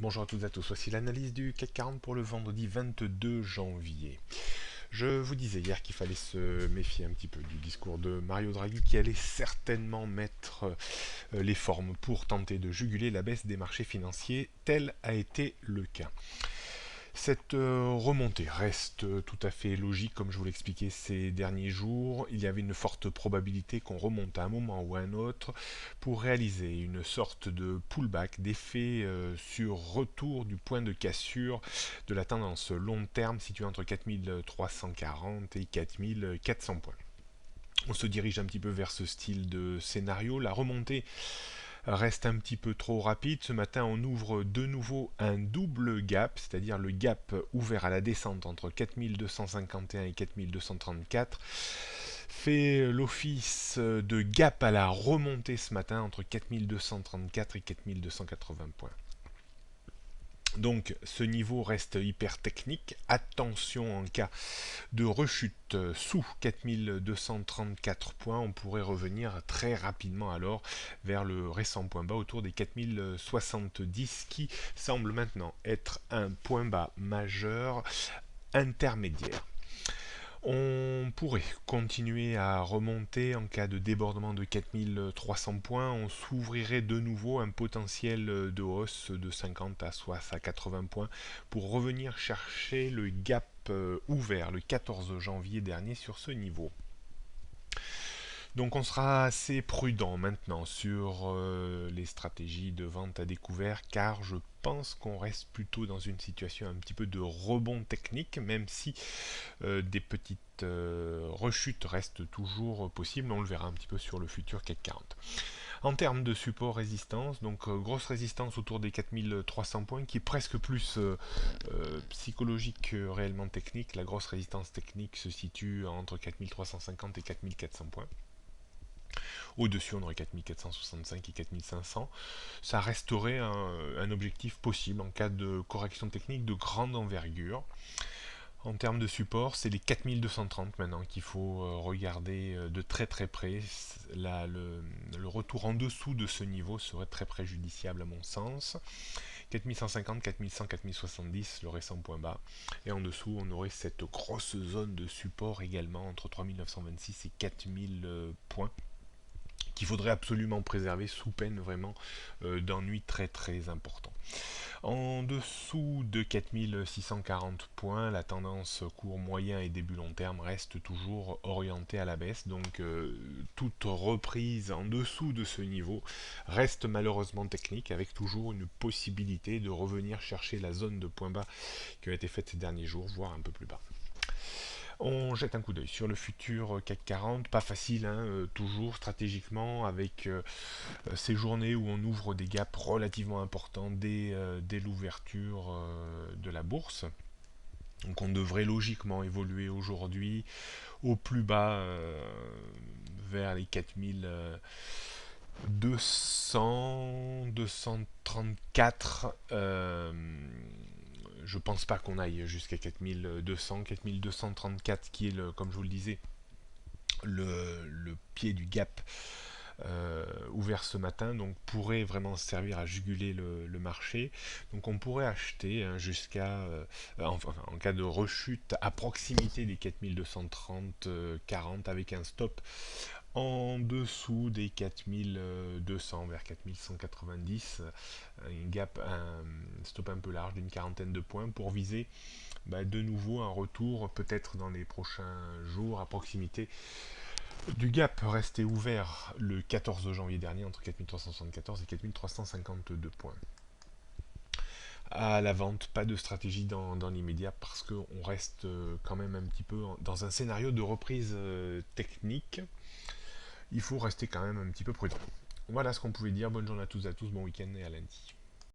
Bonjour à toutes et à tous, voici l'analyse du CAC 40 pour le vendredi 22 janvier. Je vous disais hier qu'il fallait se méfier un petit peu du discours de Mario Draghi qui allait certainement mettre les formes pour tenter de juguler la baisse des marchés financiers. Tel a été le cas. Cette remontée reste tout à fait logique, comme je vous l'expliquais ces derniers jours. Il y avait une forte probabilité qu'on remonte à un moment ou à un autre pour réaliser une sorte de pullback, d'effet sur retour du point de cassure de la tendance long terme située entre 4340 et 4400 points. On se dirige un petit peu vers ce style de scénario. La remontée reste un petit peu trop rapide. Ce matin, on ouvre de nouveau un double gap, c'est-à-dire le gap ouvert à la descente entre 4251 et 4234 fait l'office de gap à la remontée ce matin entre 4234 et 4280 points. Donc ce niveau reste hyper technique. Attention en cas de rechute sous 4234 points, on pourrait revenir très rapidement alors vers le récent point bas autour des 4070 qui semble maintenant être un point bas majeur intermédiaire. On pourrait continuer à remonter en cas de débordement de 4300 points. On s'ouvrirait de nouveau un potentiel de hausse de 50 à 60 à 80 points pour revenir chercher le gap ouvert le 14 janvier dernier sur ce niveau. Donc on sera assez prudent maintenant sur les stratégies de vente à découvert car je pense qu'on reste plutôt dans une situation un petit peu de rebond technique, même si des petites rechutes restent toujours possibles. On le verra un petit peu sur le futur CAC 40. En termes de support résistance, donc grosse résistance autour des 4300 points qui est presque plus psychologique que réellement technique. La grosse résistance technique se situe entre 4350 et 4400 points. Au-dessus, on aurait 4465 et 4500. Ça resterait un objectif possible en cas de correction technique de grande envergure. En termes de support, c'est les 4230 maintenant qu'il faut regarder de très très près. Le retour en dessous de ce niveau serait très préjudiciable à mon sens. 4150, 4100, 4070, le récent point bas. Et en dessous, on aurait cette grosse zone de support également entre 3926 et 4000 points qu'il faudrait absolument préserver sous peine vraiment d'ennuis très très importants. En dessous de 4640 points, la tendance court moyen et début long terme reste toujours orientée à la baisse, donc toute reprise en dessous de ce niveau reste malheureusement technique, avec toujours une possibilité de revenir chercher la zone de point bas qui a été faite ces derniers jours, voire un peu plus bas. On jette un coup d'œil sur le futur CAC 40, pas facile, hein, toujours stratégiquement, avec ces journées où on ouvre des gaps relativement importants dès l'ouverture de la bourse. Donc on devrait logiquement évoluer aujourd'hui au plus bas vers les 4200, 234. Je pense pas qu'on aille jusqu'à 4200, 4234 qui est, comme je vous le disais, le pied du gap ouvert ce matin, donc pourrait vraiment servir à juguler le marché. Donc on pourrait acheter hein, jusqu'à, en cas de rechute, à proximité des 4230, 40 avec un stop en dessous des 4200 vers 4190, un gap, un stop un peu large d'une quarantaine de points pour viser de nouveau un retour peut-être dans les prochains jours à proximité du gap resté ouvert le 14 janvier dernier entre 4374 et 4352 points. À la vente, pas de stratégie dans l'immédiat parce qu'on reste quand même un petit peu dans un scénario de reprise technique. Il faut rester quand même un petit peu prudent. Voilà ce qu'on pouvait dire. Bonne journée à tous, bon week-end et à lundi.